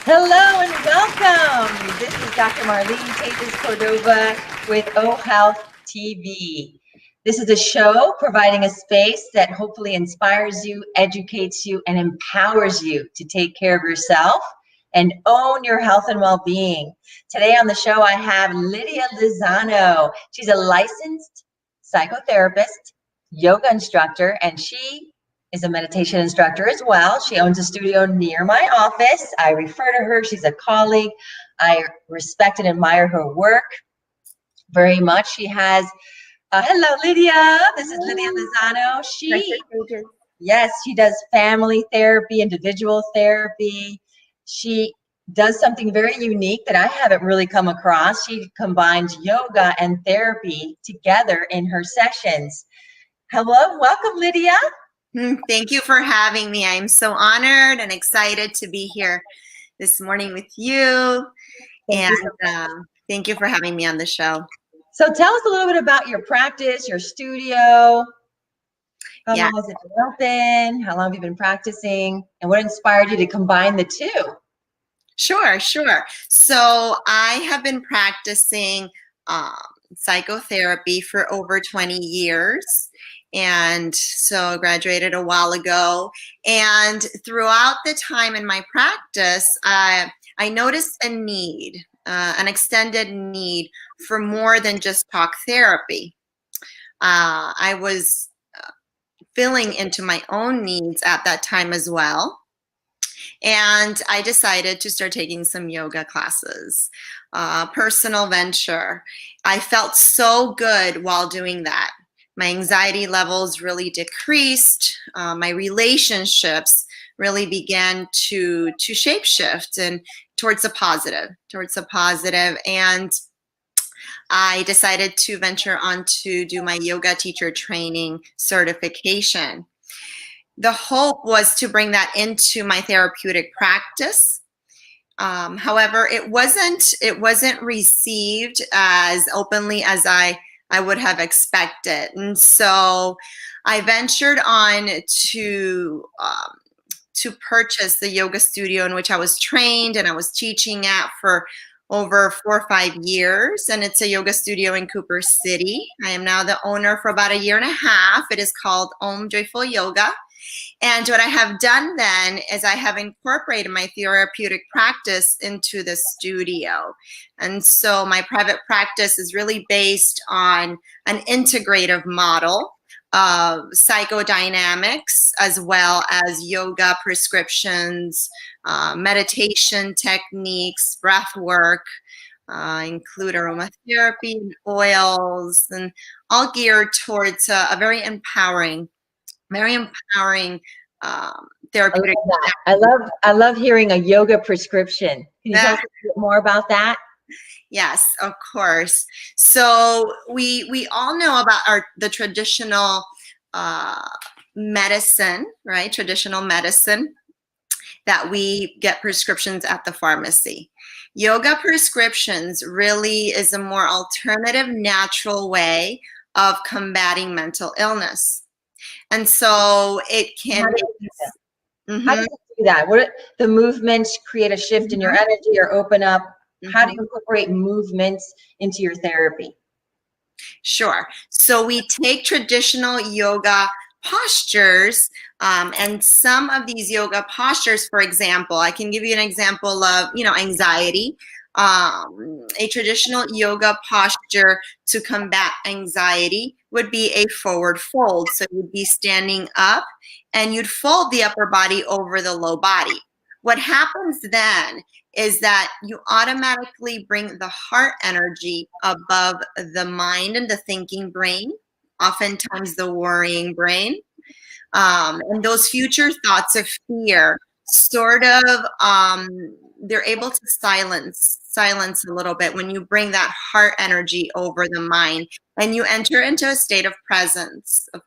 Hello and welcome. This is Dr. Marlene Cordova with O Health TV. This is a show providing a space that hopefully inspires you, educates you, and empowers you to take care of yourself and own your health and well-being. Today on the show, I have Lydia Lizano. She's a licensed psychotherapist, yoga instructor, and she is a meditation instructor as well. She owns a studio near my office. I refer to her. She's a colleague. I respect and admire her work very much. She has, hello, Lydia. This is Lydia Lizano. Yes, she does family therapy, individual therapy. She does something very unique that I haven't really come across. She combines yoga and therapy together in her sessions. Hello, welcome, Lydia. Thank you for having me. I'm so honored and excited to be here this morning with you. Thank you for having me on the show. So tell us a little bit about your practice, your studio. How long has it been open? How long have you been practicing? And what inspired you to combine the two? Sure. So I have been practicing psychotherapy for over 20 years. And so I graduated a while ago. And throughout the time in my practice, I noticed a need, an extended need for more than just talk therapy. I was filling into my own needs at that time as well. And I decided to start taking some yoga classes, personal venture. I felt so good while doing that. My anxiety levels really decreased. My relationships really began to shapeshift and towards a positive. And I decided to venture on to do my yoga teacher training certification. The hope was to bring that into my therapeutic practice. However, it wasn't received as openly as I would have expected. And so I ventured on to purchase the yoga studio in which I was trained and I was teaching at for over 4 or 5 years. And it's a yoga studio in Cooper City. I am now the owner for about 1.5 years. It is called Om Joyful Yoga. And what I have done then is I have incorporated my therapeutic practice into the studio. And so my private practice is really based on an integrative model of psychodynamics, as well as yoga prescriptions, meditation techniques, breath work, include aromatherapy, oils, and all geared towards a very empowering therapeutic. I love hearing a yoga prescription. Can you tell us a bit more about that? Yes, of course. So we all know about the traditional medicine, right? Traditional medicine that we get prescriptions at the pharmacy. Yoga prescriptions really is a more alternative, natural way of combating mental illness. And so it can. How do you do that? What the movements create a shift in your energy or open up? How do you incorporate movements into your therapy? Sure. So we take traditional yoga postures, and some of these yoga postures, for example, I can give you an example of, anxiety. A traditional yoga posture to combat anxiety would be a forward fold. So you'd be standing up and you'd fold the upper body over the low body. What happens then is that you automatically bring the heart energy above the mind and the thinking brain, oftentimes the worrying brain. And those future thoughts of fear sort of, they're able to silence a little bit when you bring that heart energy over the mind and you enter into a state of presence. And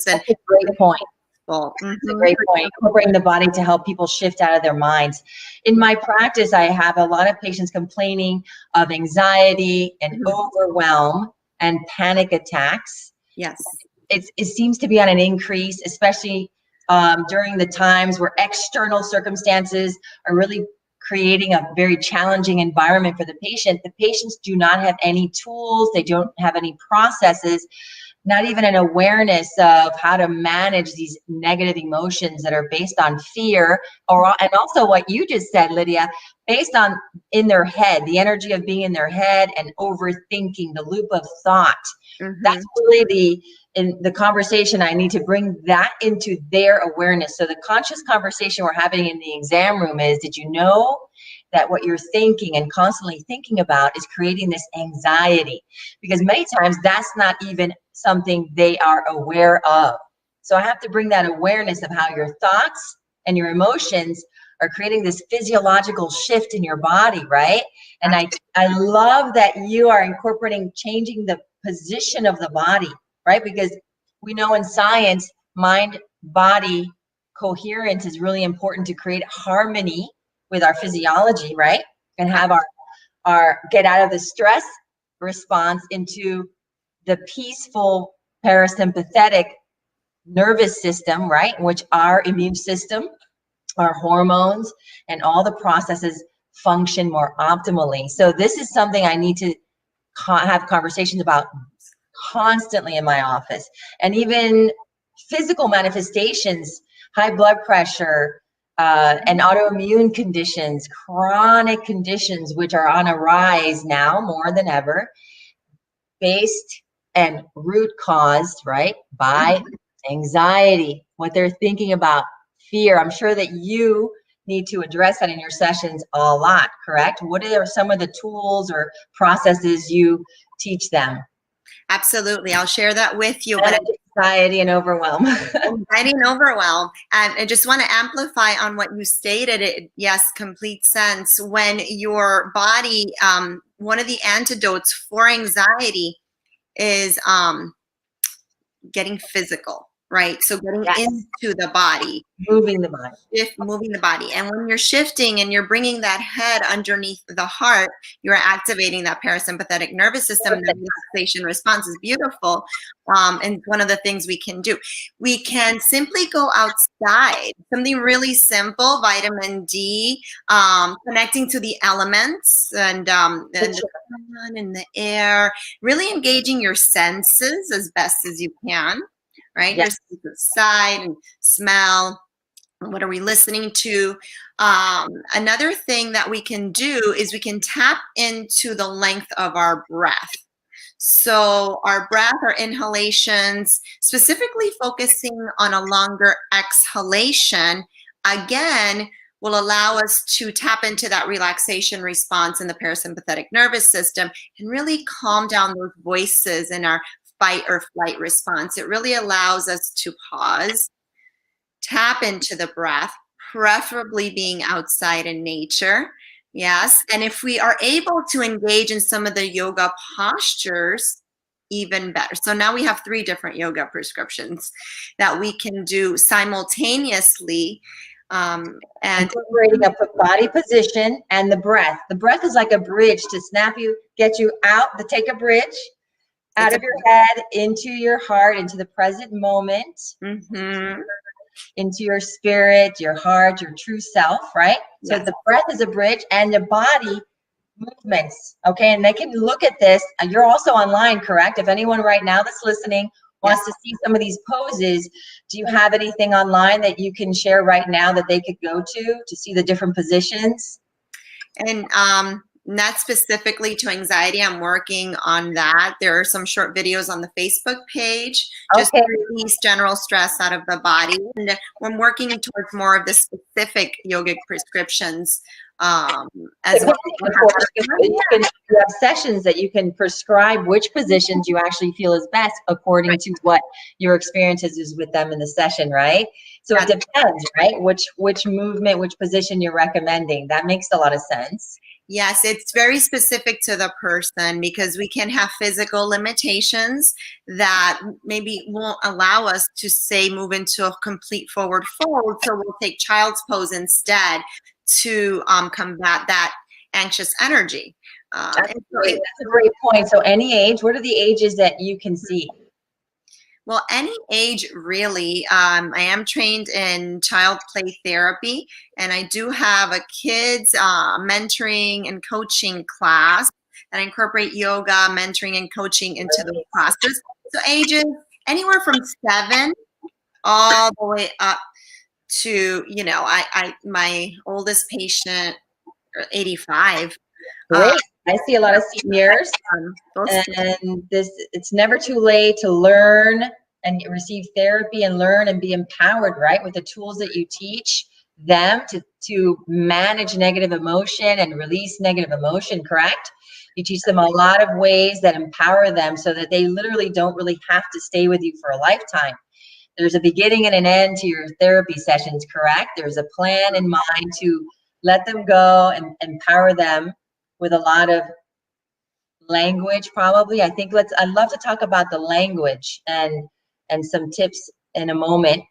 that's a great point. That's a great point. Incorporating the body to help people shift out of their minds. In my practice, I have a lot of patients complaining of anxiety and overwhelm and panic attacks. Yes. It seems to be on an increase, especially during the times where external circumstances are really creating a very challenging environment for the patients do not have any tools, they don't have any processes, not even an awareness of how to manage these negative emotions that are based on fear, and also what you just said, Lydia, based on in their head, the energy of being in their head and overthinking, the loop of thought. That's really in the conversation. I need to bring that into their awareness. So the conscious conversation we're having in the exam room is, did you know that what you're thinking and constantly thinking about is creating this anxiety? Because many times that's not even something they are aware of. So I have to bring that awareness of how your thoughts and your emotions are creating this physiological shift in your body, right? And I love that you are incorporating changing the position of the body, right? Because we know in science, mind-body coherence is really important to create harmony with our physiology, right? And have our get out of the stress response into the peaceful parasympathetic nervous system, right? In which our immune system, our hormones, and all the processes function more optimally. So this is something I need to have conversations about constantly in my office. And even physical manifestations, high blood pressure, and autoimmune conditions, chronic conditions, which are on a rise now more than ever, based and root caused, right, by anxiety, what they're thinking about, fear. I'm sure that you need to address that in your sessions a lot, correct? What are some of the tools or processes you teach them? Absolutely. I'll share that with you. But anxiety and overwhelm. Anxiety and overwhelm. And I just want to amplify on what you stated. Yes, complete sense. When your body, one of the antidotes for anxiety is getting physical, right? So getting into the body. Moving the body. Moving the body. And when you're shifting and you're bringing that head underneath the heart, you're activating that parasympathetic nervous system. And the relaxation response is beautiful. And one of the things we can do, we can simply go outside, something really simple, vitamin D, connecting to the elements and the sun and the air, really engaging your senses as best as you can, right? Your sense of sight and smell. What are we listening to? Another thing that we can do is we can tap into the length of our breath. So our breath, our inhalations, specifically focusing on a longer exhalation, again, will allow us to tap into that relaxation response in the parasympathetic nervous system and really calm down those voices in our fight or flight response. It really allows us to pause, tap into the breath, preferably being outside in nature. Yes. And if we are able to engage in some of the yoga postures, even better. So now we have 3 different yoga prescriptions that we can do simultaneously. And incorporating a body position and the breath. The breath is like a bridge to snap you, get you out, to take a bridge out of your head into your heart, into the present moment. Into your spirit, your heart, your true self, right? So the breath is a bridge, and the body movements, okay? And they can look at this. You're also online, correct? If anyone right now that's listening wants to see some of these poses, do you have anything online that you can share right now that they could go to see the different positions? And not specifically to anxiety, I'm working on that. There are some short videos on the Facebook page, just to release general stress out of the body. And we're working towards more of the specific yogic prescriptions as well. You have sessions that you can prescribe which positions you actually feel is best according to what your experiences is with them in the session, right? So it depends, right? Which movement, which position you're recommending. That makes a lot of sense. Yes, it's very specific to the person because we can have physical limitations that maybe won't allow us to say move into a complete forward fold. So we'll take child's pose instead to combat that anxious energy. That's a great point. So any age, what are the ages that you can see? Well, any age really. I am trained in child play therapy, and I do have a kids mentoring and coaching class that incorporate yoga, mentoring, and coaching into the classes. So ages anywhere from 7 all the way up to, my oldest patient, 85. Great. I see a lot of seniors, Those and it's never too late to learn and receive therapy and learn and be empowered, right? With the tools that you teach them to manage negative emotion and release negative emotion, correct? You teach them a lot of ways that empower them so that they literally don't really have to stay with you for a lifetime. There's a beginning and an end to your therapy sessions, correct? There's a plan in mind to let them go and empower them with a lot of language, probably. I'd love to talk about the language and some tips in a moment.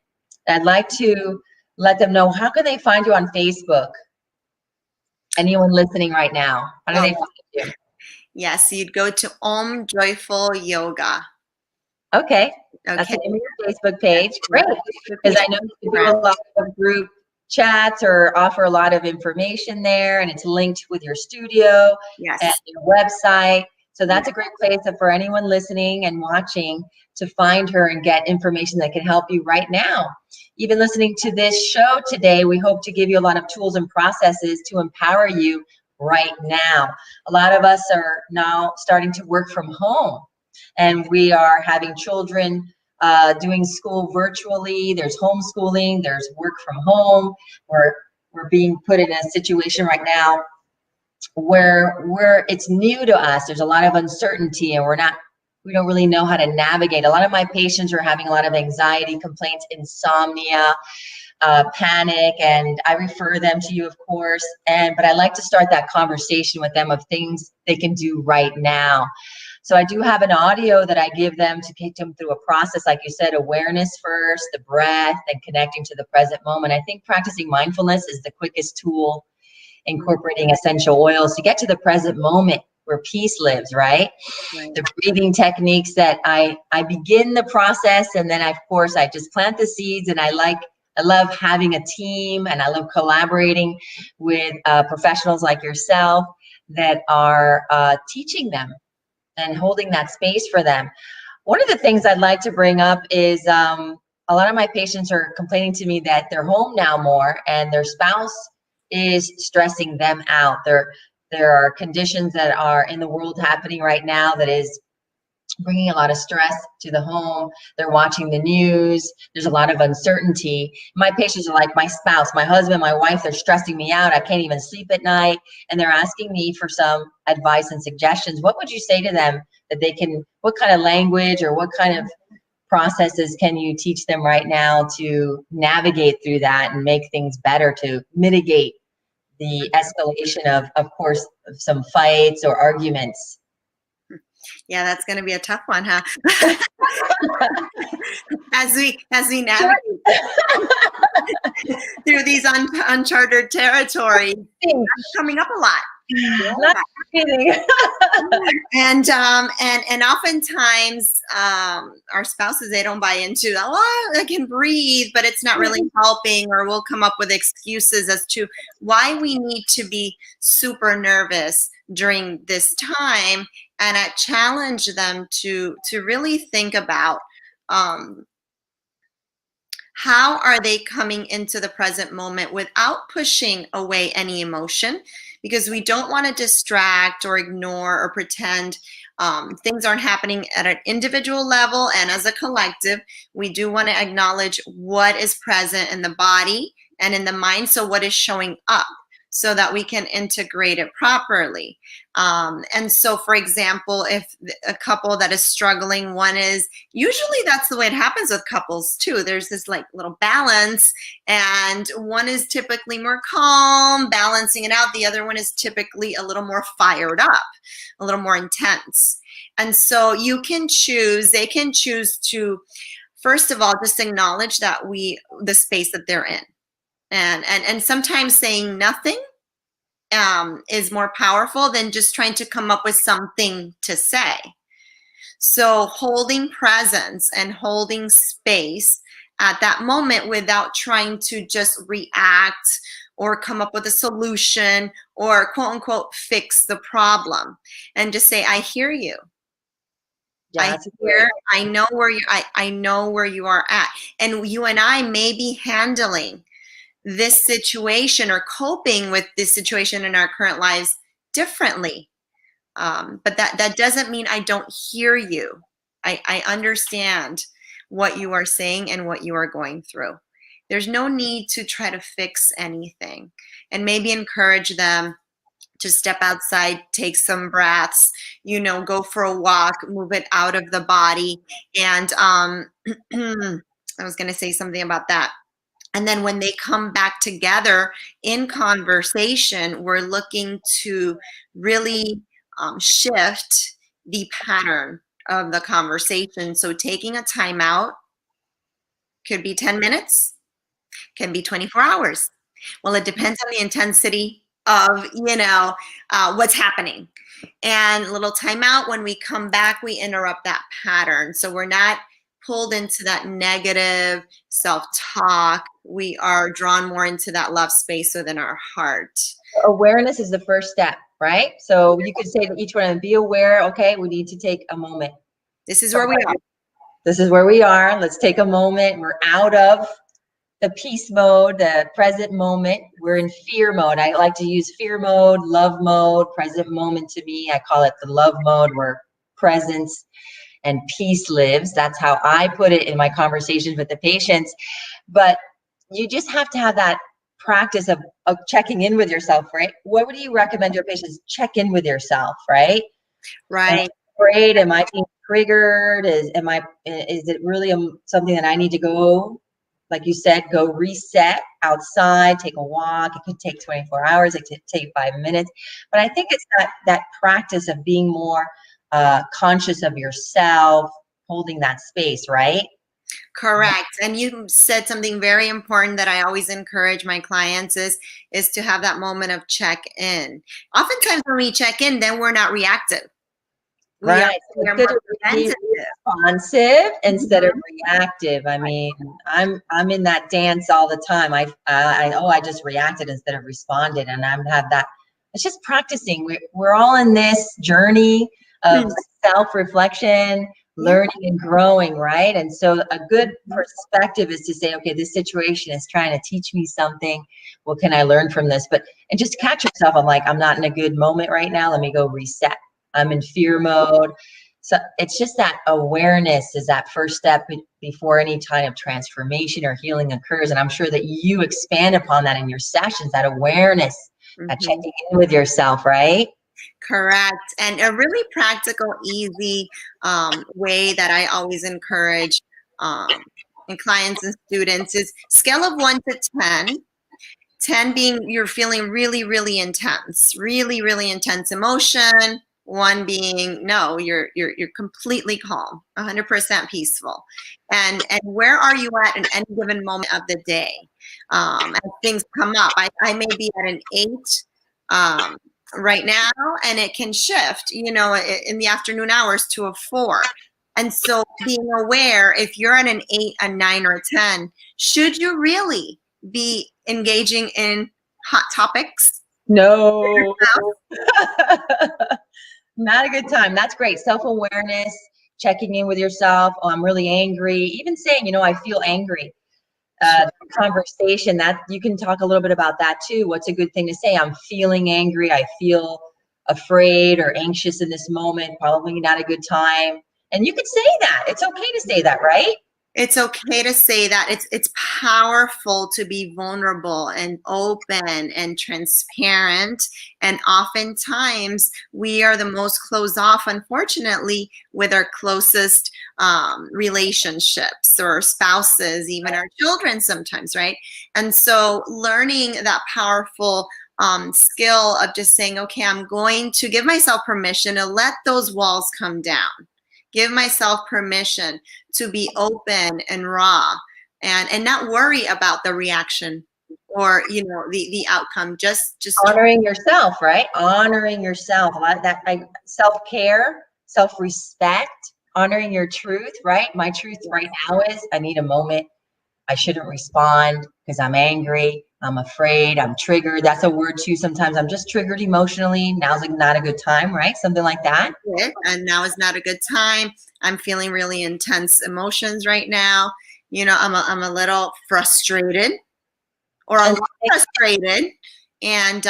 I'd like to let them know, how can they find you on Facebook? Anyone listening right now, how do they find you? Yes, you'd go to Om Joyful Yoga. Okay, that's Okay. the name of your Facebook page. Great, because I know you do a lot of group chats or offer a lot of information there, and it's linked with your studio Yes. and your website. So that's a great place for anyone listening and watching to find her and get information that can help you right now. Even listening to this show today, we hope to give you a lot of tools and processes to empower you right now. A lot of us are now starting to work from home, and we are having children doing school virtually. There's homeschooling, there's work from home. We're being put in a situation right now where it's new to us. There's a lot of uncertainty, and we don't really know how to navigate. A lot of my patients are having a lot of anxiety complaints, insomnia, panic, and I refer them to you, of course. But I like to start that conversation with them of things they can do right now. So I do have an audio that I give them to take them through a process, like you said, awareness first, the breath, and connecting to the present moment. I think practicing mindfulness is the quickest tool, incorporating essential oils to get to the present moment where peace lives, right? The breathing techniques that I begin the process, and then of course I just plant the seeds, and I love having a team, and I love collaborating with professionals like yourself that are teaching them and holding that space for them. One of the things I'd like to bring up is a lot of my patients are complaining to me that they're home now more, and their spouse is stressing them out. There are conditions that are in the world happening right now that is bringing a lot of stress to the home. They're watching the news. There's a lot of uncertainty. My patients are like, my spouse, my husband, my wife, they're stressing me out. I can't even sleep at night. And they're asking me for some advice and suggestions. What would you say to them that they can, what kind of language or what kind of processes can you teach them right now to navigate through that and make things better, to mitigate the escalation of course, of some fights or arguments? Yeah, that's going to be a tough one, huh? as we navigate through these uncharted territories, coming up a lot. Not kidding. And oftentimes our spouses, they don't buy into, oh, I can breathe, but it's not really helping, or we'll come up with excuses as to why we need to be super nervous during this time. And I challenge them to really think about how are they coming into the present moment without pushing away any emotion, because we don't want to distract or ignore or pretend things aren't happening at an individual level. And as a collective, we do want to acknowledge what is present in the body and in the mind, so what is showing up, so that we can integrate it properly. And so, for example, if a couple that is struggling, one is, usually that's the way it happens with couples too. There's this like little balance, and one is typically more calm, balancing it out. The other one is typically a little more fired up, a little more intense. And so you can choose, they can choose to, first of all, just acknowledge that the space that they're in. And sometimes saying nothing is more powerful than just trying to come up with something to say. So holding presence and holding space at that moment without trying to just react or come up with a solution or quote unquote fix the problem, and just say, I hear you. Yeah, I know where I know where you are at. And you and I may be handling this situation or coping with this situation in our current lives differently. But that doesn't mean I don't hear you. I understand what you are saying and what you are going through. There's no need to try to fix anything, and maybe encourage them to step outside, take some breaths, go for a walk, move it out of the body. And I was going to say something about that. And then when they come back together in conversation, we're looking to really shift the pattern of the conversation. So taking a timeout could be 10 minutes, can be 24 hours. Well, it depends on the intensity of, what's happening. And a little timeout. When we come back, we interrupt that pattern. So we're not pulled into that negative self-talk. We are drawn more into that love space within our heart. Awareness is the first step, right? So you could say to each one of them, be aware, okay, we need to take a moment. This is where we are. This is where we are. Let's take a moment. We're out of the peace mode, the present moment. We're in fear mode. I like to use fear mode, love mode, present moment. To me, I call it the love mode, where presence and peace lives. That's how I put it in my conversations with the patients. But you just have to have that practice of checking in with yourself, right? What would you recommend your patients? Check in with yourself, right? Right. Afraid? Am I being triggered? Is it really something that I need to go, like you said, go reset outside, take a walk? It could take 24 hours. It could take 5 minutes. But I think it's that practice of being more conscious of yourself, holding that space, right? Correct. And you said something very important that I always encourage my clients is to have that moment of check-in. Oftentimes when we check in, then we're not reactive. Right. We are It's good more to be preventative. responsive instead of reactive. I mean, I'm in that dance all the time. I just reacted instead of responded, and I'm have that. It's just practicing. We're all in this journey of self-reflection, learning and growing, right? And so a good perspective is to say, okay, this situation is trying to teach me something. What can I learn from this? And just catch yourself. I'm like, I'm not in a good moment right now. Let me go reset. I'm in fear mode. So it's just that awareness is that first step before any kind of transformation or healing occurs. And I'm sure that you expand upon that in your sessions, that awareness, that checking in with yourself, right? Correct. And a really practical, easy way that I always encourage in clients and students is scale of 1 to 10. 10 being you're feeling really, really intense emotion. 1 being no, you're completely calm, 100% peaceful. And where are you at in any given moment of the day? As things come up, I may be at an 8 right now, and it can shift, in the afternoon hours to a 4. And so being aware, if you're at an 8, a 9, or a 10, should you really be engaging in hot topics? No. Not a good time. That's great. Self-awareness, checking in with yourself. Oh, I'm really angry. Even saying, I feel angry. Conversation, that you can talk a little bit about that too. What's a good thing to say? I'm feeling angry. I feel afraid or anxious in this moment. Probably not a good time. And you could say that. It's okay to say that, right? It's okay to say that. It's powerful to be vulnerable and open and transparent. And oftentimes we are the most closed off, unfortunately, with our closest relationships or spouses, even our children sometimes, right? And so learning that powerful skill of just saying, okay, I'm going to give myself permission to let those walls come down. Give myself permission to be open and raw and not worry about the reaction or, the outcome. Just honoring yourself, right? Honoring yourself. A lot of that self-care, self-respect, honoring your truth, right? My truth right now is I need a moment. I shouldn't respond because I'm angry, I'm afraid, I'm triggered. That's a word too. Sometimes I'm just triggered emotionally. Now's like not a good time, right? Something like that. And now is not a good time. I'm feeling really intense emotions right now. You know, I'm a little frustrated or a lot frustrated. And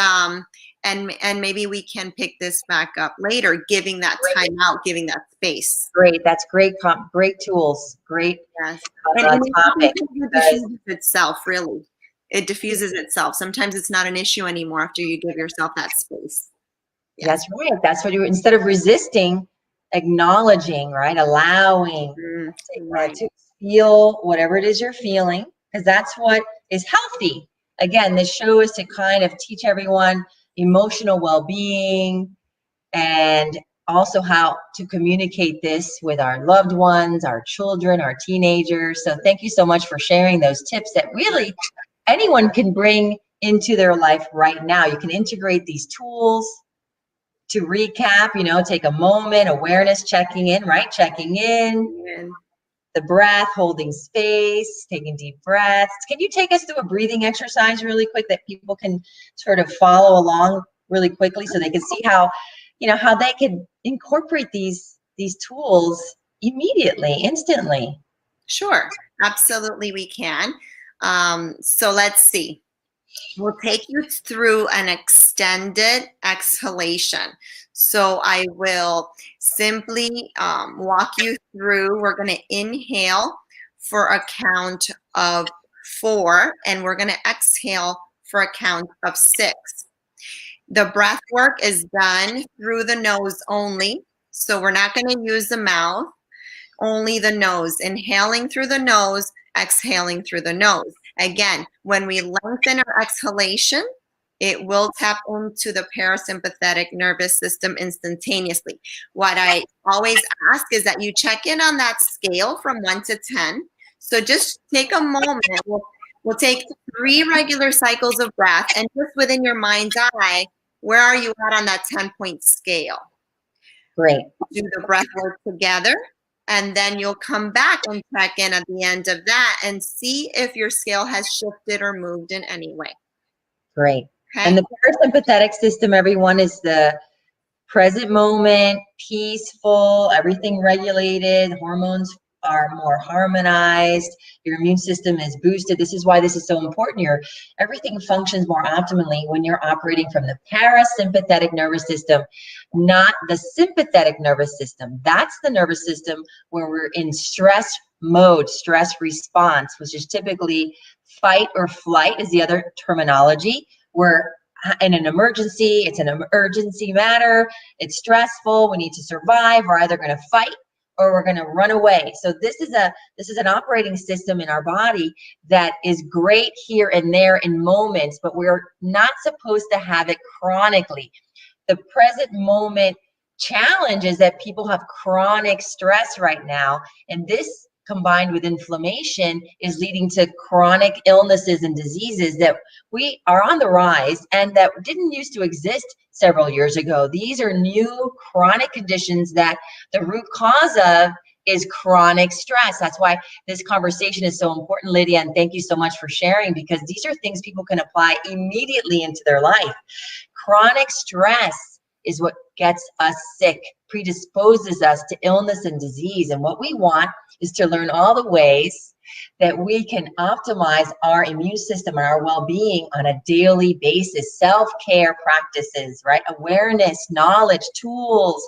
maybe we can pick this back up later, giving that time out, giving that space. Great. That's great. Great tools. Great Yes. topic. It diffuses itself, really. It diffuses itself. Sometimes it's not an issue anymore after you give yourself that space. Yes. That's right. That's what you, instead of resisting, acknowledging, right? Allowing Right. to feel whatever it is you're feeling, because that's what is healthy. Again, this show is to kind of teach everyone emotional well-being and also how to communicate this with our loved ones, our children, our teenagers. So thank you so much for sharing those tips that really anyone can bring into their life right now. You can integrate these tools. To recap, you know, take a moment, awareness, checking in, right? Checking in, the breath, holding space, taking deep breaths. Can you take us through a breathing exercise really quick that people can sort of follow along really quickly so they can see how, you know, how they can incorporate these tools immediately, instantly? Sure, absolutely we can. So let's see. We'll take you through an extended exhalation. So I will simply walk you through. We're going to inhale for a count of 4, and we're going to exhale for a count of 6. The breath work is done through the nose only. So we're not going to use the mouth, only the nose. Inhaling through the nose, exhaling through the nose. Again, when we lengthen our exhalation, it will tap into the parasympathetic nervous system instantaneously. What I always ask is that you check in on that scale from 1 to 10. So just take a moment. We'll take 3 regular cycles of breath, and just within your mind's eye, where are you at on that 10-point scale? Great. Do the breath work together. And then you'll come back and check in at the end of that and see if your scale has shifted or moved in any way. Great. Okay? And the parasympathetic system, everyone, is the present moment, peaceful, everything regulated, hormones are more harmonized, your immune system is boosted. This is why this is so important. Everything functions more optimally when you're operating from the parasympathetic nervous system, not the sympathetic nervous system. That's the nervous system where we're in stress mode, stress response, which is typically fight or flight is the other terminology. We're in an emergency, it's an emergency matter, it's stressful, we need to survive, we're either going to fight or we're going to run away. So this is an operating system in our body that is great here and there in moments, but we're not supposed to have it chronically. The present moment challenge is that people have chronic stress right now, and this combined with inflammation is leading to chronic illnesses and diseases that we are on the rise and that didn't used to exist several years ago. These are new chronic conditions that the root cause of is chronic stress. That's why this conversation is so important, Lydia, and thank you so much for sharing, because these are things people can apply immediately into their life. Chronic stress is what gets us sick, predisposes us to illness and disease. And what we want is to learn all the ways that we can optimize our immune system and our well-being on a daily basis. Self-care practices, right? Awareness, knowledge, tools.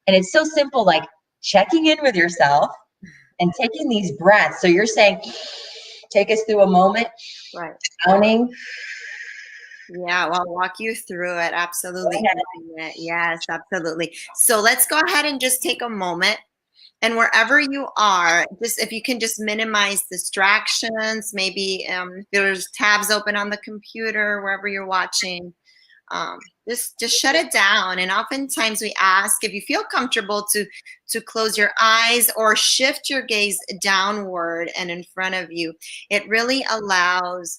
And it's so simple, like checking in with yourself and taking these breaths. So you're saying, take us through a moment, right? Counting. Yeah, well, I'll walk you through it. Absolutely. Yes, absolutely. So let's go ahead and just take a moment. And wherever you are, just if you can just minimize distractions, maybe there's tabs open on the computer, wherever you're watching, just shut it down. And oftentimes we ask if you feel comfortable to close your eyes or shift your gaze downward and in front of you. It really allows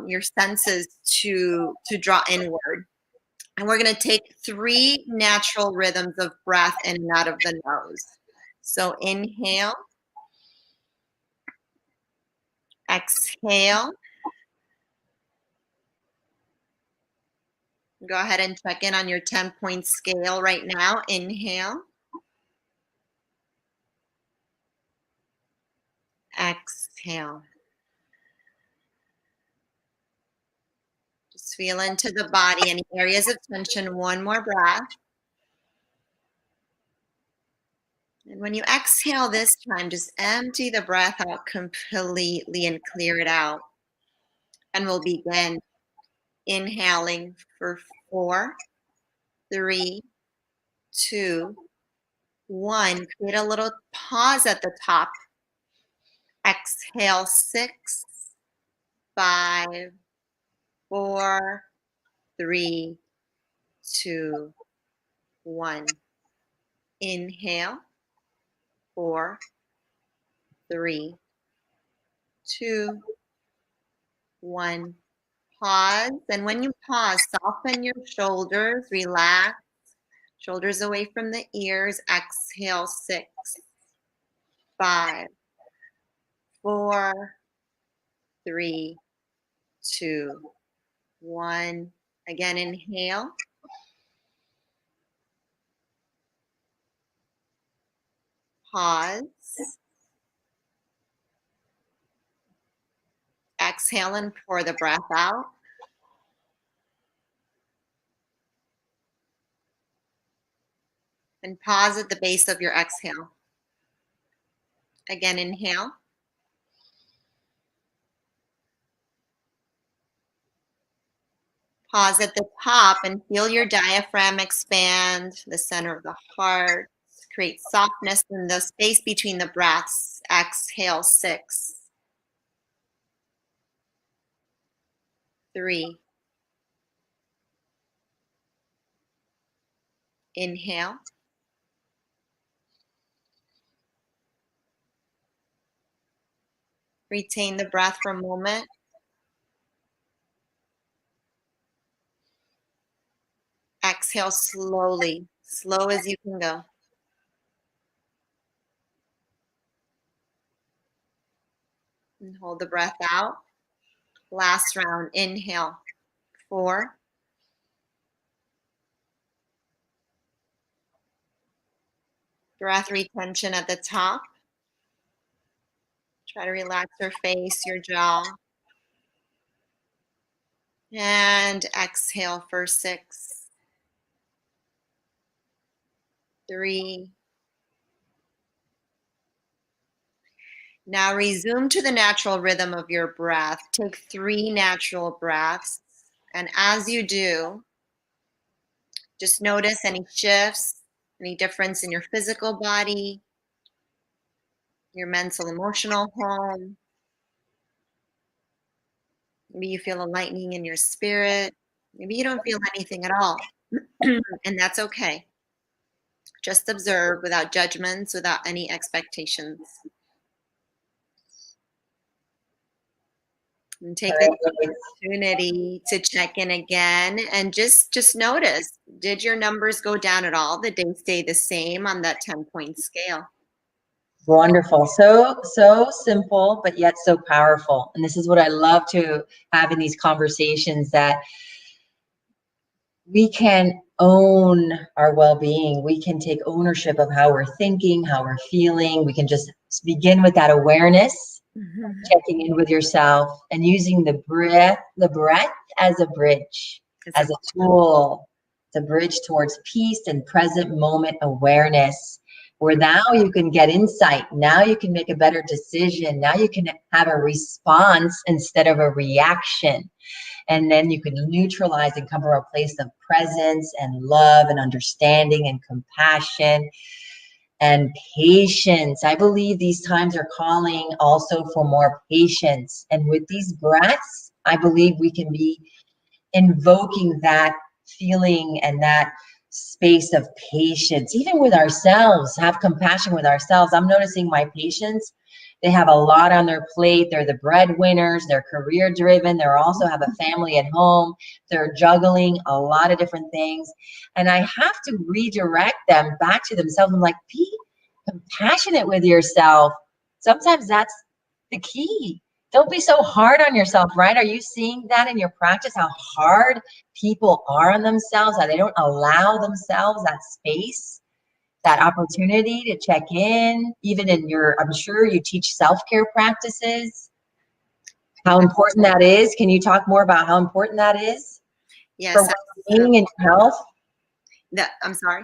your senses to draw inward. And we're going to take 3 natural rhythms of breath in and out of the nose. So inhale, exhale. Go ahead and check in on your 10-point scale right now. Inhale, exhale. Just feel into the body, any areas of tension. One more breath. And when you exhale this time, just empty the breath out completely and clear it out. And we'll begin inhaling for 4, 3, 2, 1. Create a little pause at the top. Exhale, 6, 5, 4, 3, 2, 1. Inhale, 4, 3, 2, 1. Pause. And when you pause, soften your shoulders, relax. Shoulders away from the ears. Exhale, 6, 5, 4, 3, 2, 1. Again, inhale. Pause. Exhale and pour the breath out. And pause at the base of your exhale. Again, inhale. Pause at the top and feel your diaphragm expand, the center of the heart. Create softness in the space between the breaths. Exhale, 6, 3. Inhale. Retain the breath for a moment. Exhale slowly, slow as you can go. And hold the breath out. Last round, inhale, 4, breath retention at the top. Try to relax your face, your jaw. And exhale for 6, 3. Now resume to the natural rhythm of your breath. Take 3 natural breaths. And as you do, just notice any shifts, any difference in your physical body, your mental, emotional home. Maybe you feel a lightening in your spirit. Maybe you don't feel anything at all. And that's okay. Just observe without judgments, without any expectations. And take the opportunity to check in again and just notice, did your numbers go down at all? Did they stay the same on that 10-point scale? Wonderful. So simple, but yet so powerful. And this is what I love to have in these conversations, that we can own our well-being. We can take ownership of how we're thinking, how we're feeling. We can just begin with that awareness, checking in with yourself and using the breath as a bridge, as a tool, to bridge towards peace and present moment awareness, where now you can get insight. Now you can make a better decision. Now you can have a response instead of a reaction. And then you can neutralize and come from a place of presence and love and understanding and compassion and patience. I believe these times are calling also for more patience. And with these breaths, I believe we can be invoking that feeling and that space of patience, even with ourselves. Have compassion with ourselves. I'm noticing my patients, they have a lot on their plate. They're the breadwinners. They're career driven. They also have a family at home. They're juggling a lot of different things. And I have to redirect them back to themselves. I'm like, compassionate with yourself. Sometimes that's the key. Don't be so hard on yourself, right? Are you seeing that in your practice, how hard people are on themselves, how they don't allow themselves that space, that opportunity to check in, even in your, I'm sure you teach self-care practices, how important that is. Can you talk more about how important that is for Yes. well-being and health? I'm sorry.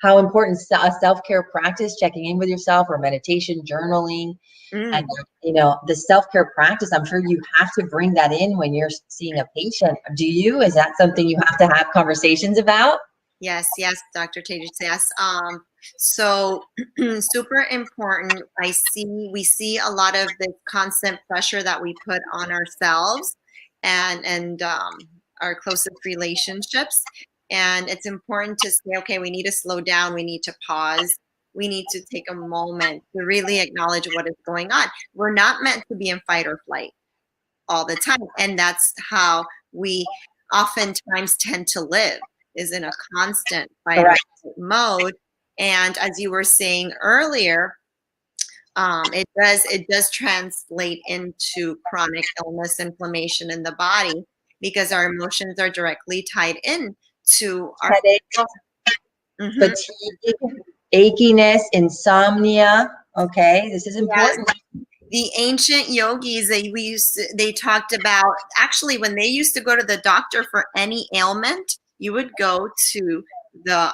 How important a self-care practice, checking in with yourself, or meditation, journaling, and the self-care practice, I'm sure you have to bring that in when you're seeing a patient. Do you? Is that something you have to have conversations about? Yes, Dr. Tejas, yes. So super important. We see a lot of the constant pressure that we put on ourselves and our closest relationships. And it's important to say, okay, we need to slow down. We need to pause. We need to take a moment to really acknowledge what is going on. We're not meant to be in fight or flight all the time. And that's how we oftentimes tend to live, is in a constant fight or flight mode. And as you were saying earlier, it does translate into chronic illness, inflammation in the body, because our emotions are directly tied in to our Headache, mm-hmm. fatigue, achiness, insomnia. Okay, this is important. Yes. The ancient yogis, they talked about, actually, when they used to go to the doctor for any ailment, you would go to the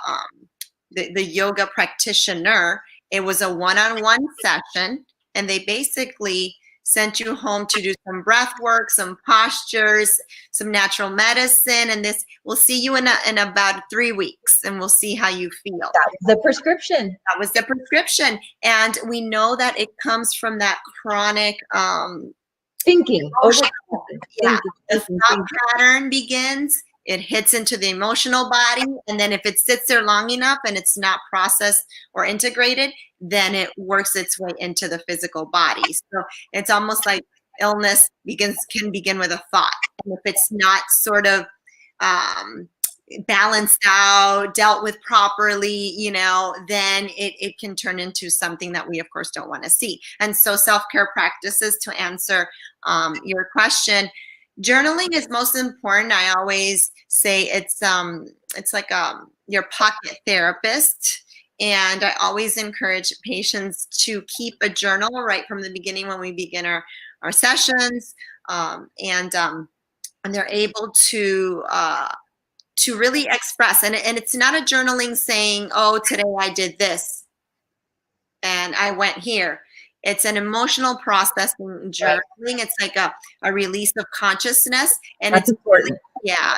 yoga practitioner. It was a one-on-one session, and they basically sent you home to do some breath work, some postures, some natural medicine, and this, we'll see you in about 3 weeks, and we'll see how you feel. That was the prescription. That was the prescription. And we know that it comes from that chronic thinking. Yeah, the thought pattern begins, it hits into the emotional body, and then if it sits there long enough and it's not processed or integrated, then it works its way into the physical body. So it's almost like illness can begin with a thought. And if it's not sort of balanced out, dealt with properly, then it can turn into something that we, of course, don't want to see. And so self-care practices, to answer your question, journaling is most important. I always say it's like your pocket therapist. And I always encourage patients to keep a journal right from the beginning when we begin our sessions. And they're able to really express. And it's not a journaling saying, oh, today I did this and I went here. It's an emotional processing journaling. It's like a release of consciousness. And That's important.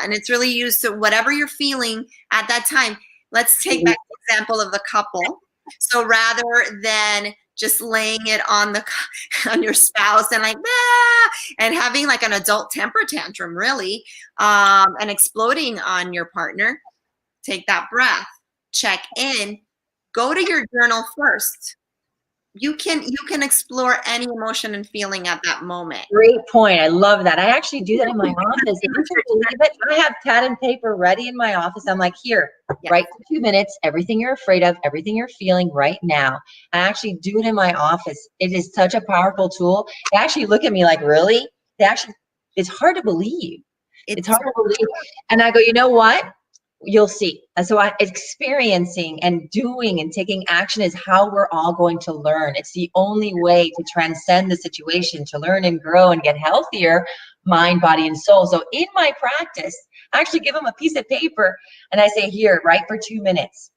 And it's really used to whatever you're feeling at that time. Let's take that example of the couple. So rather than just laying it on your spouse and like, and having like an adult temper tantrum, really, and exploding on your partner, take that breath, check in, go to your journal first. You can explore any emotion and feeling at that moment. Great point. I love that. I actually do that in my office. If you can believe it, I have pad and paper ready in my office. I'm like, here, write for 2 minutes, everything you're afraid of, everything you're feeling right now. I actually do it in my office. It is such a powerful tool. They actually look at me like, really? It's hard to believe. It's hard to believe. And I go, you know what? You'll see. And so experiencing and doing and taking action is how we're all going to learn. It's the only way to transcend the situation, to learn and grow and get healthier, mind, body, and soul. So in my practice, I actually give them a piece of paper and I say, here, write for 2 minutes.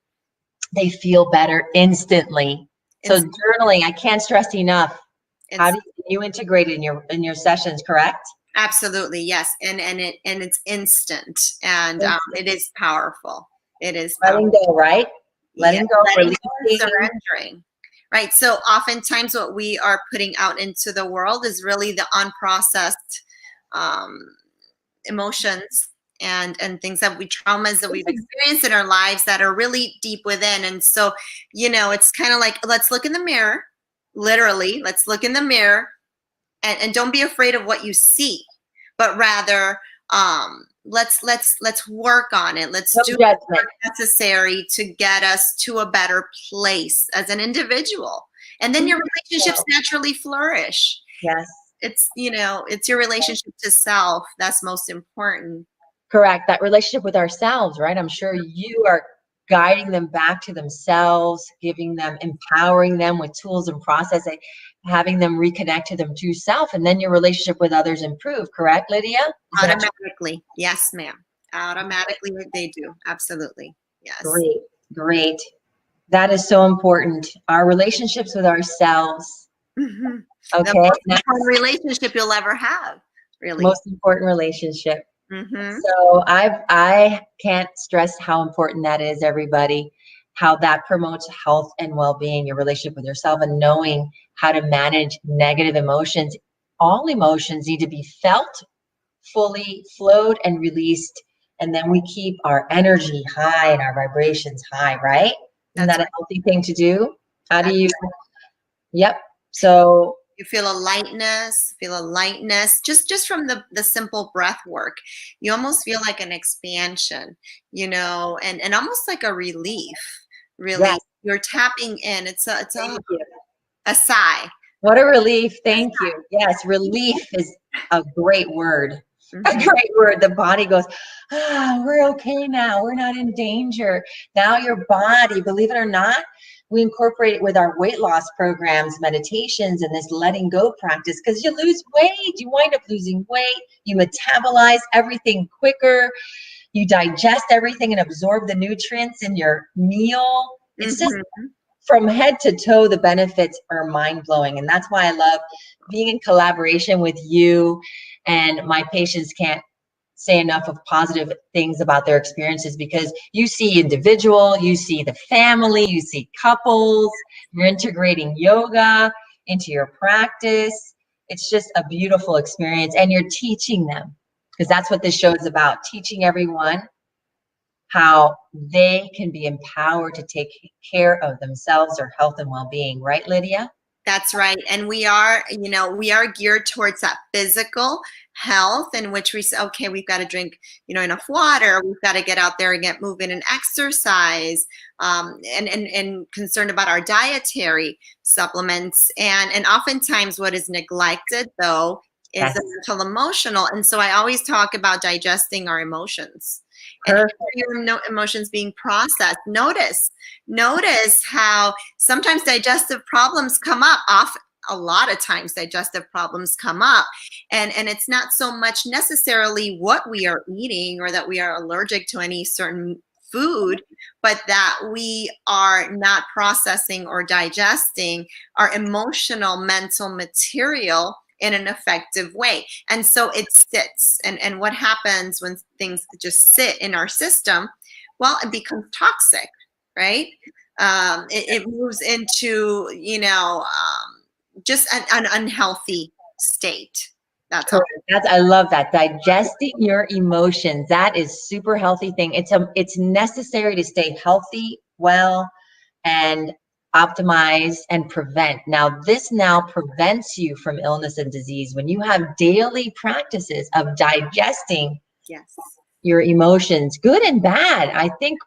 They feel better instantly. So journaling, I can't stress enough. How do you integrate it in your sessions, correct? Absolutely, yes, and it's instant, and it is powerful. It is letting go, right? Letting go, surrendering, right? So oftentimes, what we are putting out into the world is really the unprocessed emotions and things traumas that we've experienced in our lives that are really deep within. And so, it's kind of like, let's look in the mirror. Literally, let's look in the mirror. And don't be afraid of what you see, but rather let's work on it. Let's No do judgment. what's necessary to get us to a better place as an individual. And then your relationships naturally flourish. Yes. It's, it's your relationship to self that's most important. Correct. That relationship with ourselves, right? I'm sure you are guiding them back to themselves, giving them, empowering them with tools and processing, having them reconnect to them true self, and then your relationship with others improve. Correct, Lydia? Automatically. Yes, ma'am. Automatically they do. Absolutely. Yes. Great. Great. That is so important. Our relationships with ourselves. Mm-hmm. Okay. The most important relationship you'll ever have, really. Most important relationship. Mm-hmm. So I can't stress how important that is, everybody, how that promotes health and well-being, your relationship with yourself, and knowing how to manage negative emotions. All emotions need to be felt, fully flowed and released. And then we keep our energy high and our vibrations high, right? Isn't that a healthy thing to do? How do you? Yep. So you feel a lightness, just from the simple breath work. You almost feel like an expansion, and almost like a relief, really. yes. You're tapping in. It's a Thank you. a sigh. What a relief. Thank you. Yes, relief is a great word. A Mhm. great word. The body goes, we're okay now. We're not in danger. Now your body, believe it or not, we incorporate it with our weight loss programs, meditations, and this letting go practice, because you lose weight. You wind up losing weight. You metabolize everything quicker. You digest everything and absorb the nutrients in your meal. It's just from head to toe, the benefits are mind-blowing. And that's why I love being in collaboration with you. And my patients can't say enough of positive things about their experiences, because you see individual, you see the family, you see couples, you're integrating yoga into your practice. It's just a beautiful experience, and you're teaching them, because that's what this show is about, teaching everyone how they can be empowered to take care of themselves, their health and well-being. Right, Lydia? That's right. And we are geared towards that physical health, in which we say, okay, we've got to drink, enough water. We've got to get out there and get moving and exercise, and concerned about our dietary supplements. And oftentimes what is neglected, though, is the mental emotional. And so I always talk about digesting our emotions. And your emotions being processed. Notice how sometimes digestive problems come up. A lot of times digestive problems come up, and it's not so much necessarily what we are eating or that we are allergic to any certain food, but that we are not processing or digesting our emotional, mental material in an effective way. And so it sits. And what happens when things just sit in our system? Well, it becomes toxic, right? It moves into, just an unhealthy state. That's all. I love that. Digesting your emotions. That is super healthy thing. It's necessary to stay healthy, well, and optimize and prevent. Now, this now prevents you from illness and disease when you have daily practices of digesting your emotions, good and bad. I think,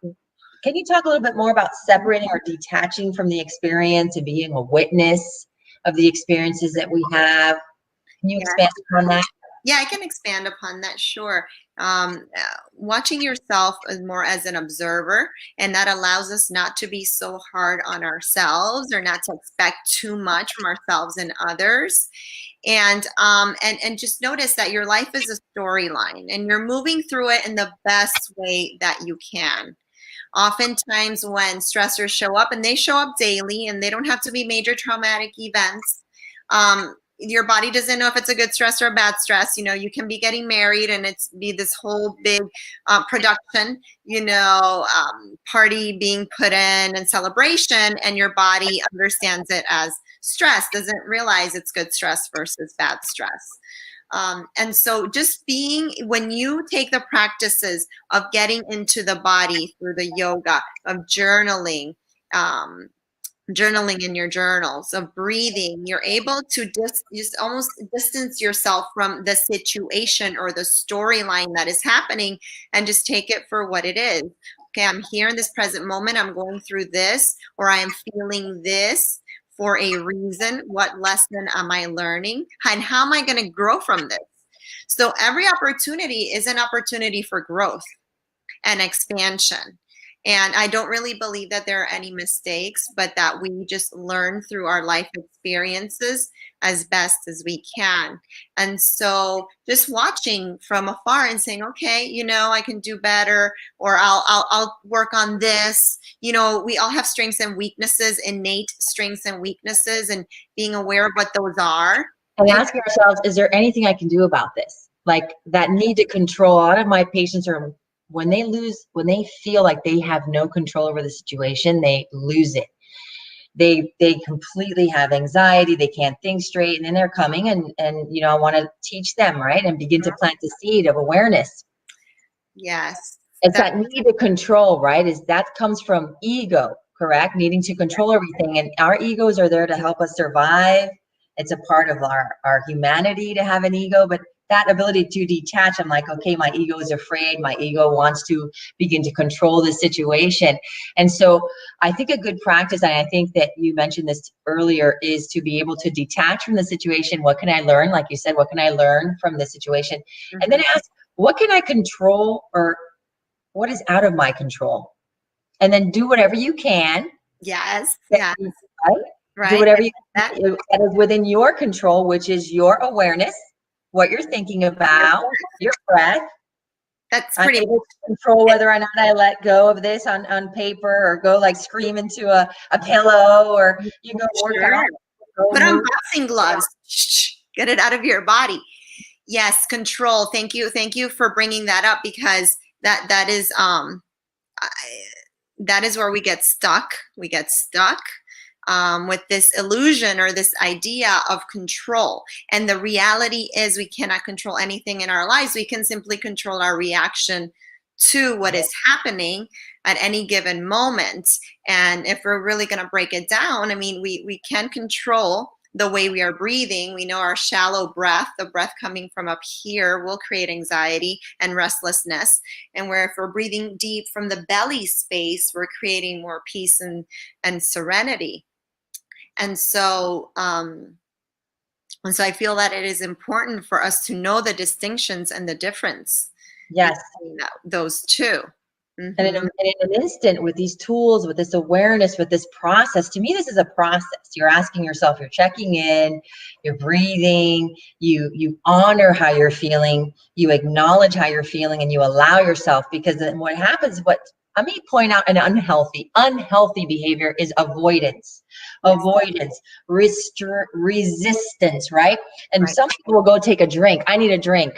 can you talk a little bit more about separating or detaching from the experience and being a witness of the experiences that we have? Can you expand upon that? Yeah, I can expand upon that, sure. Watching yourself more as an observer, and that allows us not to be so hard on ourselves or not to expect too much from ourselves and others. And just notice that your life is a storyline and you're moving through it in the best way that you can. Oftentimes when stressors show up, and they show up daily, and they don't have to be major traumatic events, your body doesn't know if it's a good stress or a bad stress. You can be getting married and it's be this whole big production, party being put in and celebration, and your body understands it as stress, doesn't realize it's good stress versus bad stress. And so just when you take the practices of getting into the body through the yoga, of journaling, journaling in your journals, of breathing, you're able to just almost distance yourself from the situation or the storyline that is happening and just take it for what it is. Okay, I'm here in this present moment. I'm going through this, or I am feeling this for a reason. What lesson am I learning? And how am I going to grow from this? So every opportunity is an opportunity for growth and expansion. And I don't really believe that there are any mistakes, but that we just learn through our life experiences as best as we can. And so just watching from afar and saying, okay, you know, I can do better, or I'll work on this. You know, we all have strengths and weaknesses, innate strengths and weaknesses, and being aware of what those are. And asking ourselves, is there anything I can do about this? Like that need to control. A lot of my patients are, when they feel like they have no control over the situation, they lose it. They completely have anxiety. They can't think straight. And then they're coming and you know, I want to teach them, right? And begin to plant the seed of awareness. Yes. It's that need to control, right? That comes from ego, correct? Needing to control everything. And our egos are there to help us survive. It's a part of our humanity to have an ego, but that ability to detach, I'm like, okay, my ego is afraid. My ego wants to begin to control the situation. And so I think a good practice, and I think that you mentioned this earlier, is to be able to detach from the situation. What can I learn? Like you said, what can I learn from the situation? And then ask, what can I control, or what is out of my control? And then do whatever you can. Yes. Yeah. Right? Right. Do whatever that is within your control, which is your awareness, what you're thinking about, your breath. That's I'm pretty able to control whether or not I let go of this on paper, or go like scream into a pillow, or you go work out. Put on boxing gloves. Get it out of your body. Yes, control. Thank you. Thank you for bringing that up, because that is where we get stuck. We get stuck with this illusion or this idea of control. And the reality is we cannot control anything in our lives. We can simply control our reaction to what is happening at any given moment. And if we're really going to break it down, I mean, we can control the way we are breathing. We know our shallow breath, the breath coming from up here, will create anxiety and restlessness. And where if we're breathing deep from the belly space, we're creating more peace and serenity. And so I feel that it is important for us to know the distinctions and the difference between those two. And in an instant, with these tools, with this awareness, with this process, to me, this is a process. You're asking yourself, you're checking in, you're breathing, you honor how you're feeling, you acknowledge how you're feeling, and you allow yourself, because then what happens, let me point out, an unhealthy behavior is avoidance, resistance, right? And some people will go take a drink. I need a drink.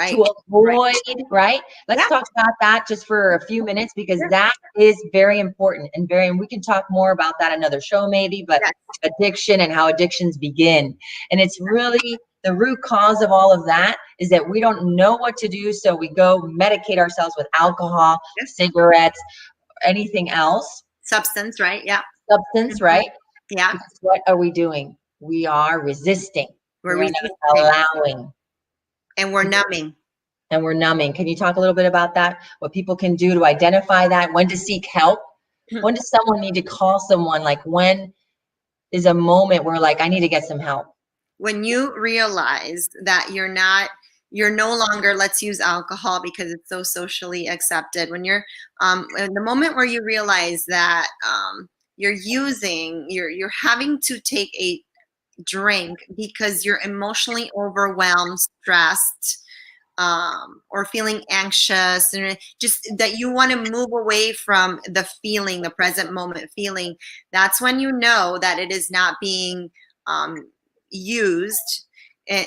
To avoid, right? Let's talk about that just for a few minutes, because that is very important, and we can talk more about that another show maybe, but addiction and how addictions begin. And it's really the root cause of all of that is that we don't know what to do. So we go medicate ourselves with alcohol, cigarettes, anything else. Substance, right? Yeah. Substance, right? Yeah. Because what are we doing? We are resisting. We're not allowing. And we're numbing. And we're numbing. Can you talk a little bit about that? What people can do to identify that? When to seek help? When does someone need to call someone? Like, when is a moment where, like, I need to get some help? When you realize that you're no longer, let's use alcohol because it's so socially accepted. When you're in the moment where you realize that you're having to take a drink because you're emotionally overwhelmed, stressed, or feeling anxious, and just that you want to move away from the feeling, the present moment feeling, that's when you know that it is not being used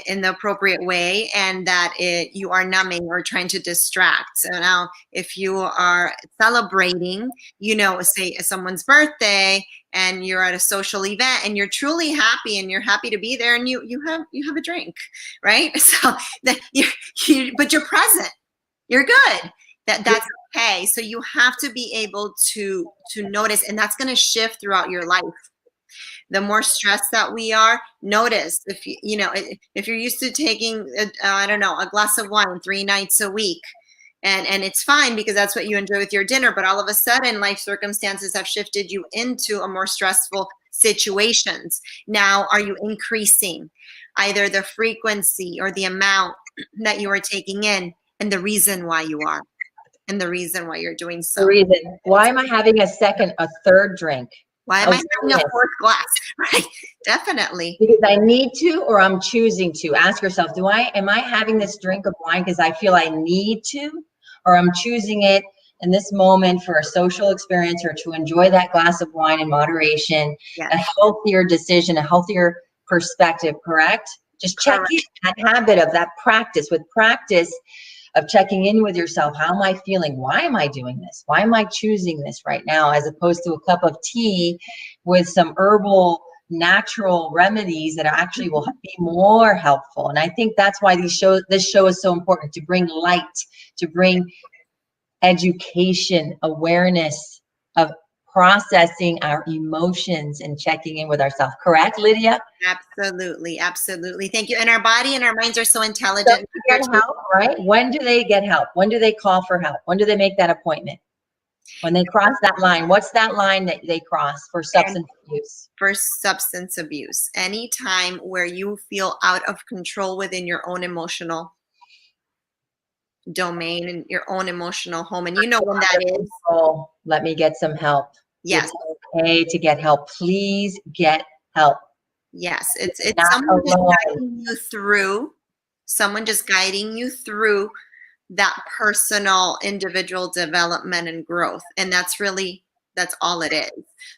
in the appropriate way, and that you are numbing or trying to distract. So now if you are celebrating, say someone's birthday, and you're at a social event and you're truly happy and you're happy to be there, and you have a drink, right? So that but you're present, you're good. That's okay. So you have to be able to notice, and that's going to shift throughout your life. The more stressed that we are, notice if if you're used to taking, I don't know, a glass of wine 3 nights a week, and it's fine because that's what you enjoy with your dinner, but all of a sudden life circumstances have shifted you into a more stressful situations. Now, are you increasing either the frequency or the amount that you are taking in, and the reason why you are, and the reason why you're doing so? The reason. Why am I having a third drink? Why am I having a 4th glass? Right? Definitely. Because I need to, or I'm choosing to. Ask yourself, am I having this drink of wine because I feel I need to, or I'm choosing it in this moment for a social experience or to enjoy that glass of wine in moderation, Yes. a healthier decision, a healthier perspective, correct? Just check in that habit of that practice. With practice of checking in with yourself, how am I feeling? Why am I doing this? Why am I choosing this right now, as opposed to a cup of tea with some herbal natural remedies that actually will be more helpful? And I think that's why this show is so important, to bring light, to bring education, awareness of processing our emotions and checking in with ourselves. Correct, Lydia? Absolutely, absolutely. Thank you. And our body and our minds are so intelligent. So get help, right? When do they get help? When do they call for help? When do they make that appointment? When they cross that line. What's that line that they cross for substance abuse? For substance abuse, anytime where you feel out of control within your own emotional domain and your own emotional home, and you know when that is. Let me get some help. Yes. It's okay to get help. Please get help. Yes, it's someone just guiding you through, someone just guiding you through that personal individual development and growth. And that's all it is.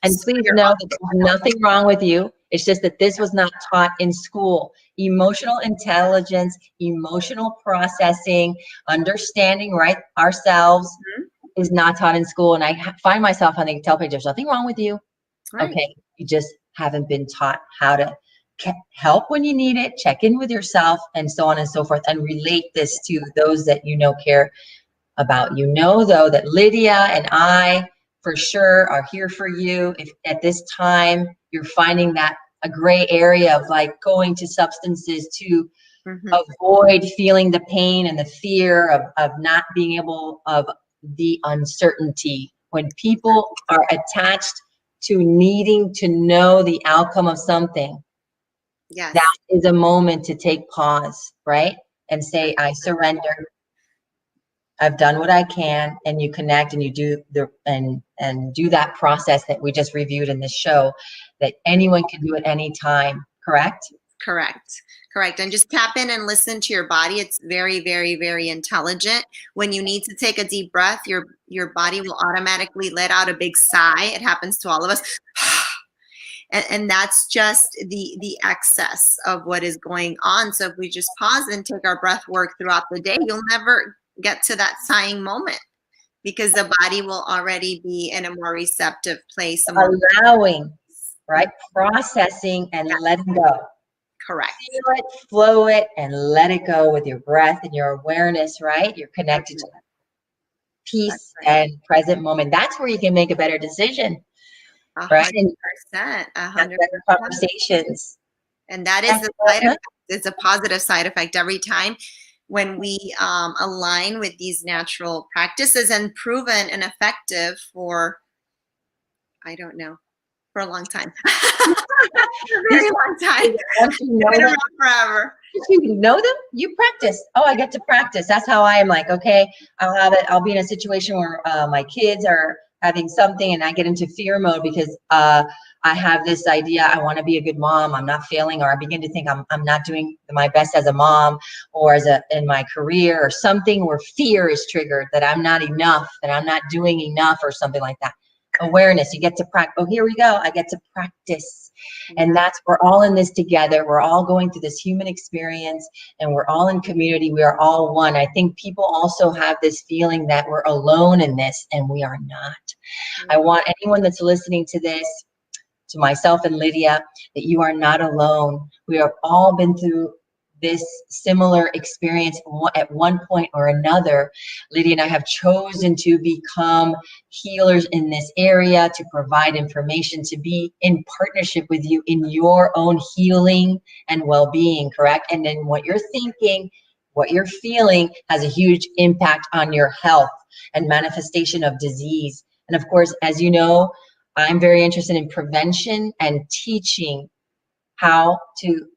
And please know that there's nothing wrong with you. It's just that this was not taught in school. Emotional intelligence, emotional processing, understanding ourselves is not taught in school. And I find myself having to tell people, there's nothing wrong with you. Right. Okay, you just haven't been taught how to help when you need it, check in with yourself, and so on and so forth, and relate this to those that you know care about you. Know, though, that Lydia and I for sure are here for you. If at this time you're finding that a gray area of like going to substances to avoid feeling the pain and the fear of not being able, of the uncertainty. When people are attached to needing to know the outcome of something, yes, that is a moment to take pause, right? And say, I surrender. I've done what I can, and you connect and you do and do that process that we just reviewed in this show, that anyone can do at any time, correct? Correct. And just tap in and listen to your body. It's very, very, very intelligent. When you need to take a deep breath, your body will automatically let out a big sigh. It happens to all of us. And that's just the excess of what is going on. So if we just pause and take our breath work throughout the day, you'll never get to that sighing moment, because the body will already be in a more receptive place. Allowing, right? Processing and letting go. Correct. Feel it, flow it, and let it go with your breath and your awareness, right? You're connected to peace and present moment. That's where you can make a better decision. 100%. 100%. Conversations. And that is the side effect. It's a positive side effect every time when we align with these natural practices, and proven and effective for, I don't know, for a long time. A very long time. Once you know them, forever. If you know them, you practice. Oh, I get to practice. That's how I am. Like, okay, I'll be in a situation where my kids are having something and I get into fear mode because I have this idea, I want to be a good mom, I'm not failing, or I begin to think I'm not doing my best as a mom or in my career, or something where fear is triggered, that I'm not enough, that I'm not doing enough, or something like that. Awareness, you get to practice. Oh, here we go. I get to practice. And that's, we're all in this together. We're all going through this human experience, and we're all in community. We are all one. I think people also have this feeling that we're alone in this, and we are not. I want anyone that's listening to this, to myself and Lydia, that you are not alone. We have all been through this similar experience at one point or another. Lydia and I have chosen to become healers in this area, to provide information, to be in partnership with you in your own healing and well-being, correct? And then what you're thinking, what you're feeling has a huge impact on your health and manifestation of disease. And of course, as you know, I'm very interested in prevention and teaching how to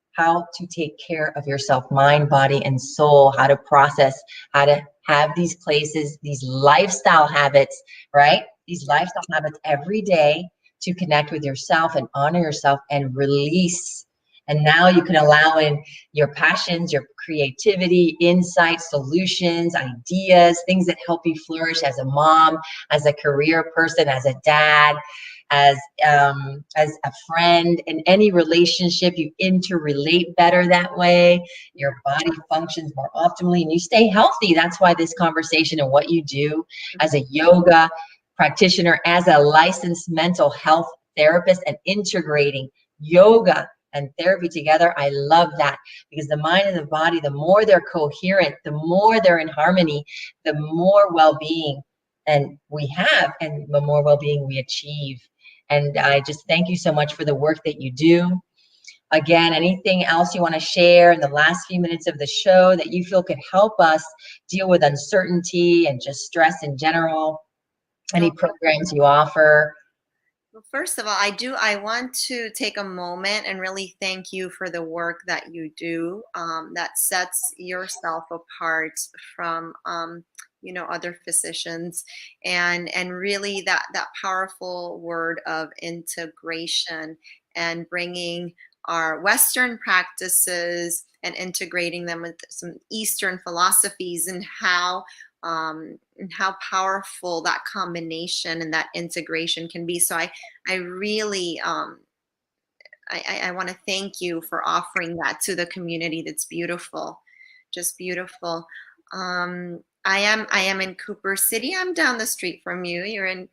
take care of yourself, mind, body, and soul, how to process, how to have these places, these lifestyle habits, right? These lifestyle habits every day to connect with yourself and honor yourself and release. And now you can allow in your passions, your creativity, insights, solutions, ideas, things that help you flourish as a mom, as a career person, as a dad, as a friend. In any relationship, you interrelate better that way. Your body functions more optimally and you stay healthy. That's why this conversation and what you do as a yoga practitioner, as a licensed mental health therapist, and integrating yoga and therapy together. I love that, because the mind and the body, the more they're coherent, the more they're in harmony, the more well-being and we have, and the more well-being we achieve. And I just thank you so much for the work that you do. Again, anything else you want to share in the last few minutes of the show that you feel could help us deal with uncertainty and just stress in general? Any programs you offer? Well, first of all, I want to take a moment and really thank you for the work that you do, that sets yourself apart from other physicians, and really that powerful word of integration, and bringing our Western practices and integrating them with some Eastern philosophies, and how powerful that combination and that integration can be. So I really I want to thank you for offering that to the community. That's beautiful, just beautiful. I am in Cooper City. I'm down the street from you. You're in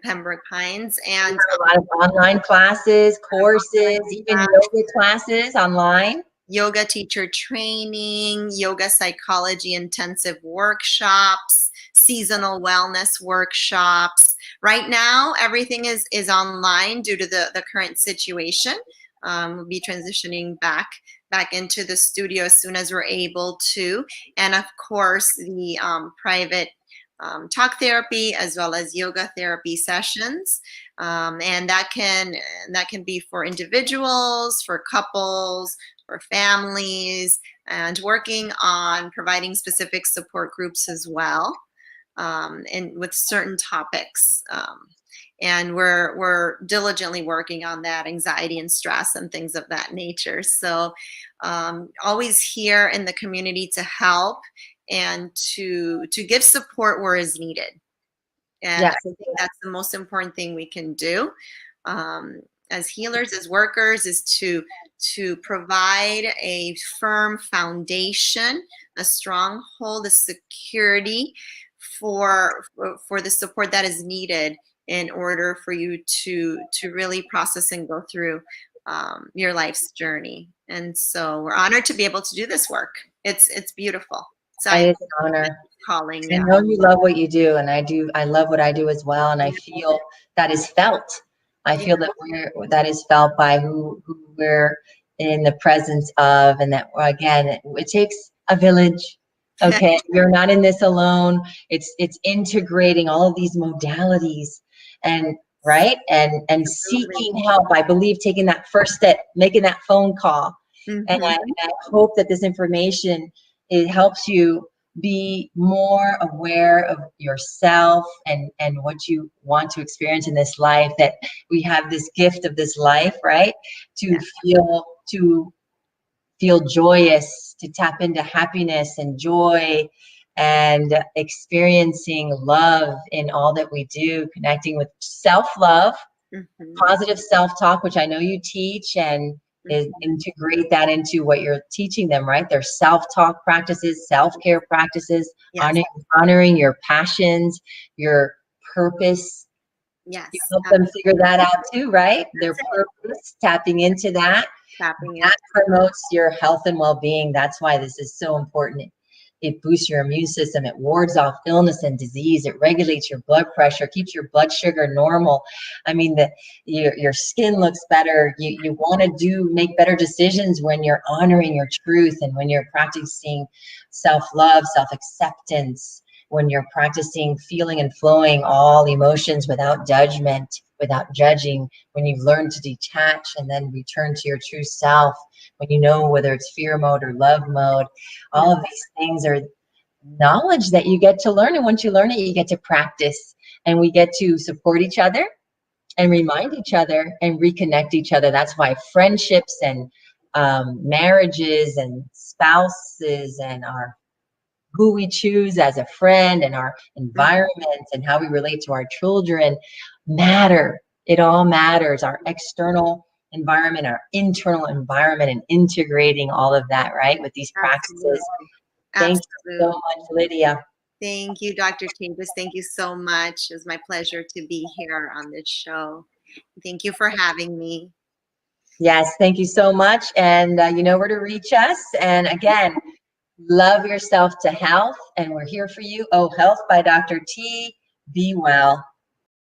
Pembroke Pines, and a lot of online classes, courses, even yoga classes online. Yoga teacher training, yoga psychology intensive workshops, seasonal wellness workshops. Right now, everything is online due to the current situation. We'll be transitioning back into the studio as soon as we're able to. And of course, the private talk therapy as well as yoga therapy sessions, and that can be for individuals, for couples, for families, and working on providing specific support groups as well, and with certain topics. And we're diligently working on that, anxiety and stress and things of that nature. So always here in the community to help and to give support where is needed. And Yes. I think that's the most important thing we can do as healers, as workers, is to provide a firm foundation, a stronghold, a security for the support that is needed in order for you to really process and go through your life's journey. And so we're honored to be able to do this work. It's beautiful. So It's an honor. Calling. I know you love what you do, and I love what I do as well, and I feel that is felt. I feel that that is felt by who we're in the presence of, and that, again, it takes a village. Okay, you're not in this alone. It's integrating all of these modalities, and right, and seeking help. I believe taking that first step, making that phone call, and I hope that this information, it helps you be more aware of yourself and what you want to experience in this life, that we have this gift of this life, right? To feel joyous, to tap into happiness and joy, and experiencing love in all that we do, connecting with self-love, positive self-talk, which I know you teach, and integrate that into what you're teaching them, right? There's self-talk practices, self-care practices, honoring your passions, your purpose. Yes. You help them figure that out too, right? Their purpose, tapping into that. Tapping in. That promotes your health and well-being. That's why this is so important. It boosts your immune system. It wards off illness and disease. It regulates your blood pressure, keeps your blood sugar normal. I mean, your skin looks better. You want to make better decisions when you're honoring your truth and when you're practicing self-love, self-acceptance, when you're practicing feeling and flowing all emotions without judgment, without judging, when you've learned to detach and then return to your true self, when you know whether it's fear mode or love mode. All of these things are knowledge that you get to learn, and once you learn it, you get to practice, and we get to support each other and remind each other and reconnect each other. That's why friendships and marriages and spouses and who we choose as a friend and our environment and how we relate to our children matter. It all matters. Our external environment, our internal environment, and integrating all of that, right, with these practices. Thank you so much, Lydia. Thank you, Dr. Tavis. Thank you so much. It was my pleasure to be here on this show. Thank you for having me. Yes, thank you so much. And you know where to reach us. And again, love yourself to health. And we're here for you. Oh, Health by Dr. T. Be well.